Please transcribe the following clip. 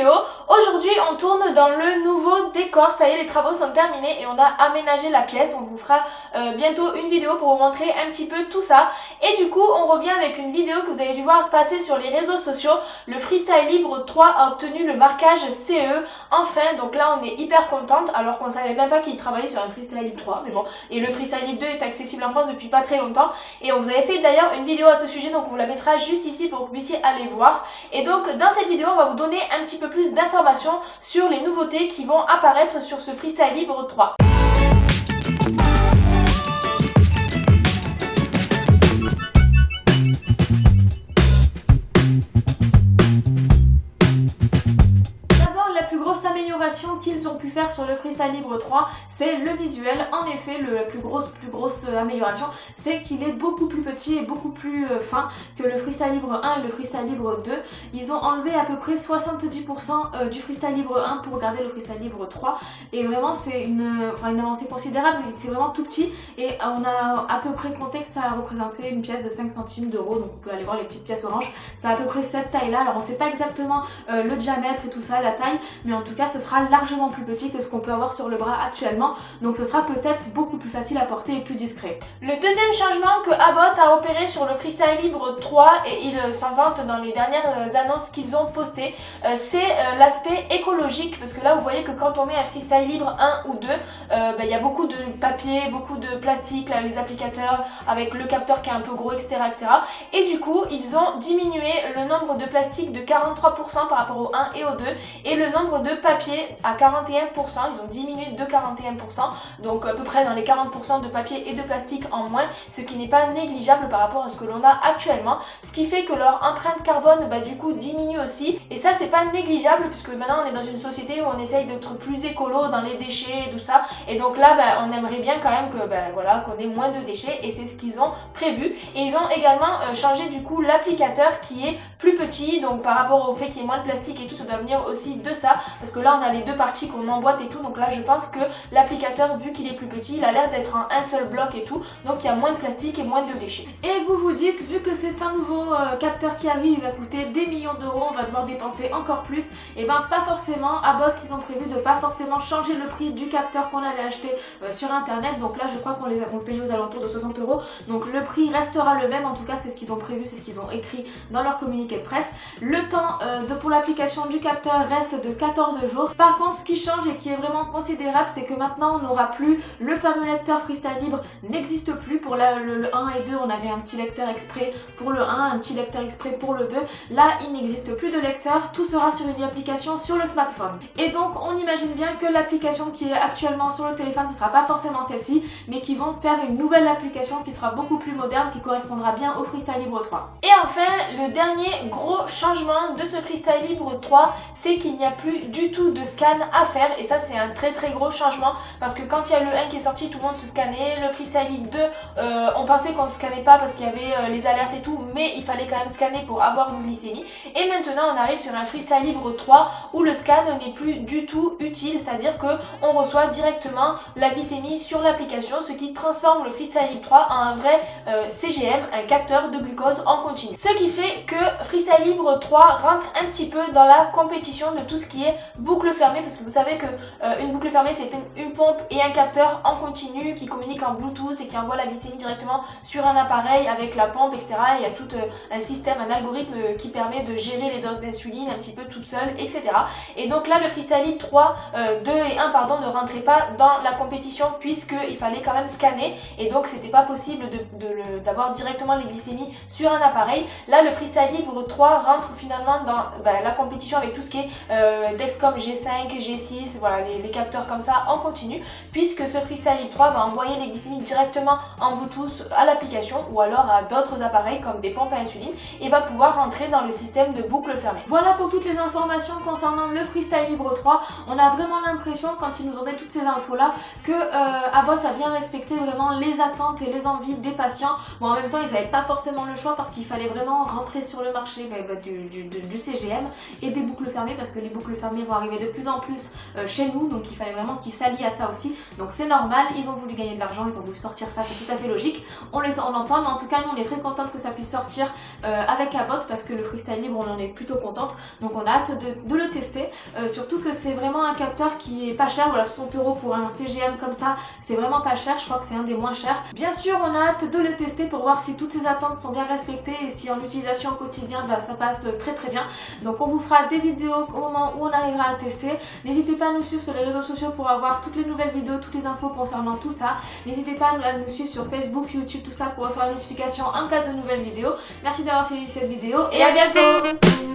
vidéo. Aujourd'hui on tourne dans le nouveau décor, ça y est les travaux sont terminés et on a aménagé la pièce. On vous fera bientôt une vidéo pour vous montrer un petit peu tout ça. Et du coup on revient avec une vidéo que vous avez dû voir passer sur les réseaux sociaux. Le Freestyle Libre 3 a obtenu le marquage CE enfin, donc là on est hyper contente alors qu'on savait même pas qu'il travaillait sur un Freestyle Libre 3, mais bon. Et le Freestyle Libre 2 est accessible en France depuis pas très longtemps et on vous avait fait d'ailleurs une vidéo à ce sujet, donc on vous la mettra juste ici pour que vous puissiez aller voir. Et donc dans cette vidéo on va vous donner un petit peu plus d'informations sur les nouveautés qui vont apparaître sur ce Freestyle Libre 3. Qu'ils ont pu faire sur le Freestyle Libre 3, c'est le visuel. En effet, la plus grosse amélioration, c'est qu'il est beaucoup plus petit et beaucoup plus fin que le Freestyle Libre 1 et le Freestyle Libre 2. Ils ont enlevé à peu près 70% du Freestyle Libre 1 pour garder le Freestyle Libre 3 et vraiment c'est une avancée considérable. C'est vraiment tout petit et on a à peu près compté que ça représentait une pièce de 5 centimes d'euros, donc vous pouvez aller voir les petites pièces oranges. C'est à peu près cette taille là, alors on sait pas exactement le diamètre et tout ça, la taille, mais en tout cas ce sera largement plus petit que ce qu'on peut avoir sur le bras actuellement, donc ce sera peut-être beaucoup plus facile à porter et plus discret. Le deuxième changement que Abbott a opéré sur le Freestyle Libre 3, et il s'en vante dans les dernières annonces qu'ils ont postées, c'est l'aspect écologique, parce que là vous voyez que quand on met un Freestyle Libre 1 ou 2, il y a beaucoup de papier, beaucoup de plastique, là, les applicateurs avec le capteur qui est un peu gros, etc., etc. Et du coup ils ont diminué le nombre de plastique de 43% par rapport au 1 et au 2 et le nombre de papier à 41%, ils ont diminué de 41%, donc à peu près dans les 40% de papier et de plastique en moins, ce qui n'est pas négligeable par rapport à ce que l'on a actuellement, ce qui fait que leur empreinte carbone du coup diminue aussi, et ça c'est pas négligeable puisque maintenant on est dans une société où on essaye d'être plus écolo dans les déchets et tout ça, et donc là on aimerait bien quand même que voilà, qu'on ait moins de déchets, et c'est ce qu'ils ont prévu. Et ils ont également changé du coup l'applicateur qui est plus petit, donc par rapport au fait qu'il y ait moins de plastique et tout, ça doit venir aussi de ça, parce que là on a les deux parties qu'on emboîte et tout, donc là je pense que l'applicateur, vu qu'il est plus petit, il a l'air d'être en un seul bloc et tout, donc il y a moins de plastique et moins de déchets. Et vous vous dites, vu que c'est un nouveau capteur qui arrive, il va coûter des millions d'euros, on va devoir dépenser encore plus, et ben pas forcément. Abbott, ils ont prévu de pas forcément changer le prix du capteur qu'on allait acheter sur internet, donc là je crois qu'on le paye aux alentours de 60 euros, donc le prix restera le même, en tout cas c'est ce qu'ils ont prévu, c'est ce qu'ils ont écrit dans leur communiqué de presse. Le temps pour l'application du capteur reste de 14 jours. Par contre ce qui change et qui est vraiment considérable, c'est que maintenant on n'aura plus le fameux lecteur Freestyle Libre, n'existe plus. Pour le 1 et 2 on avait un petit lecteur exprès pour le 1, un petit lecteur exprès pour le 2. Là il n'existe plus de lecteur, tout sera sur une application sur le smartphone. Et donc on imagine bien que l'application qui est actuellement sur le téléphone, ce sera pas forcément celle-ci, mais qui vont faire une nouvelle application qui sera beaucoup plus moderne, qui correspondra bien au Freestyle Libre 3. Et enfin le dernier gros changement de ce Freestyle Libre 3, c'est qu'il n'y a plus du tout de scan à faire, et ça c'est un très gros changement, parce que quand il y a le 1 qui est sorti, tout le monde se scannait. Le Freestyle Libre 2, on pensait qu'on ne scannait pas parce qu'il y avait les alertes et tout, mais il fallait quand même scanner pour avoir une glycémie. Et maintenant on arrive sur un Freestyle Libre 3 où le scan n'est plus du tout utile, c'est-à-dire que on reçoit directement la glycémie sur l'application, ce qui transforme le Freestyle Libre 3 en un vrai CGM, un capteur de glucose en continu. Ce qui fait que Freestyle Libre 3 rentre un petit peu dans la compétition de tout ce qui est boucle fermée, parce que vous savez que une boucle fermée c'est une pompe et un capteur en continu qui communiquent en Bluetooth et qui envoie la glycémie directement sur un appareil avec la pompe, etc. Il y a tout un système, un algorithme qui permet de gérer les doses d'insuline un petit peu toute seule, etc. Et donc là le Freestyle Libre 3, 2 et 1 pardon, ne rentrait pas dans la compétition puisqu'il fallait quand même scanner, et donc c'était pas possible d'avoir directement les glycémies sur un appareil. Là le Freestyle Libre 3 rentre finalement dans la compétition avec tout ce qui est Dexcom G5, G6, voilà, les capteurs comme ça en continu, puisque ce Freestyle Libre 3 va envoyer les glycémies directement en Bluetooth à l'application ou alors à d'autres appareils comme des pompes à insuline, et va pouvoir rentrer dans le système de boucle fermée. Voilà pour toutes les informations concernant le Freestyle Libre 3. On a vraiment l'impression, quand ils nous ont donné toutes ces infos là, que Abbott a bien respecté vraiment les attentes et les envies des patients. Bon, en même temps ils n'avaient pas forcément le choix parce qu'il fallait vraiment rentrer sur le marché du CGM et des boucles fermées, parce que les boucles fermées vont arriver de plus en plus chez nous, donc il fallait vraiment qu'ils s'allient à ça aussi, donc c'est normal, ils ont voulu gagner de l'argent, ils ont voulu sortir ça, c'est tout à fait logique, on l'entend, mais en tout cas nous on est très contente que ça puisse sortir avec Abbott, parce que le freestyle libre on en est plutôt contente, donc on a hâte de le tester, surtout que c'est vraiment un capteur qui est pas cher, voilà 60 € pour un CGM comme ça, c'est vraiment pas cher, je crois que c'est un des moins chers. Bien sûr on a hâte de le tester pour voir si toutes ces attentes sont bien respectées et si en utilisation au quotidien ça passe très très bien. Donc on vous fera des vidéos au moment où on arrivera à le tester. N'hésitez pas à nous suivre sur les réseaux sociaux pour avoir toutes les nouvelles vidéos, toutes les infos concernant tout ça. N'hésitez pas à nous suivre sur Facebook, YouTube, tout ça pour recevoir la notification en cas de nouvelles vidéos. Merci d'avoir suivi cette vidéo et à bientôt.